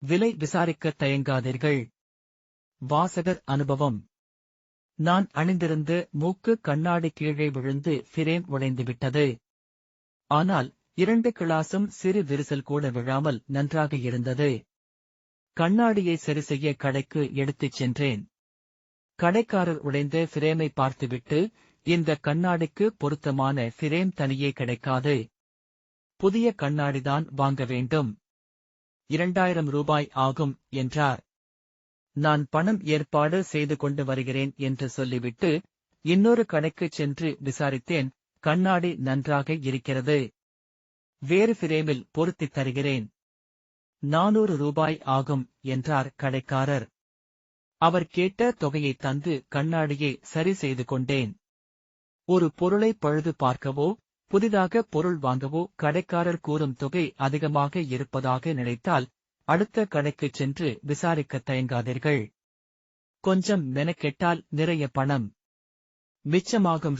விலை விசாரிக்க தயங்காதீர்கள். வாசகர் அனுபவம். நான் அணிந்திருந்த மூக்கு கண்ணாடி கீழே விழுந்து பிரேம் உடைந்துவிட்டது. ஆனால் 2 கிளாஸும் சிறு விரிசல் கூட விழாமல் நன்றாக இருந்தது. கண்ணாடியை சரிசெய்ய கடைக்கு எடுத்துச் சென்றேன். கடைக்காரர் உடைந்த பிரேமை பார்த்துவிட்டு, இந்த கண்ணாடிக்கு பொருத்தமான பிரேம் தனியே கிடைக்காது. புதிய கண்ணாடிதான் வாங்க வேண்டும். 2000 ரூபாய் ஆகும் என்றார். நான் பணம் ஏற்பாடு செய்து கொண்டு வருகிறேன் என்று சொல்லிவிட்டு, இன்னொரு கடைக்குச் சென்று விசாரித்தேன். கண்ணாடி நன்றாக இருக்கிறது. வேறு பிரேமில் பொருத்தித் தருகிறேன். 400 ரூபாய் ஆகும் என்றார் கடைக்காரர். அவர் கேட்ட தொகையை தந்து கண்ணாடியை சரி செய்து கொண்டேன். ஒரு பொருளை பழுது பார்க்கவோ, புதிதாக பொருள் வாங்கவோ கடைக்காரர் கூறும் தொகை அதிகமாக இருப்பதாக நினைத்தால், அடுத்த கடைக்குச் சென்று விசாரிக்க தயங்காதீர்கள். கொஞ்சம் மெனக்கெட்டால் நிறைய பணம் மிச்சமாகும்.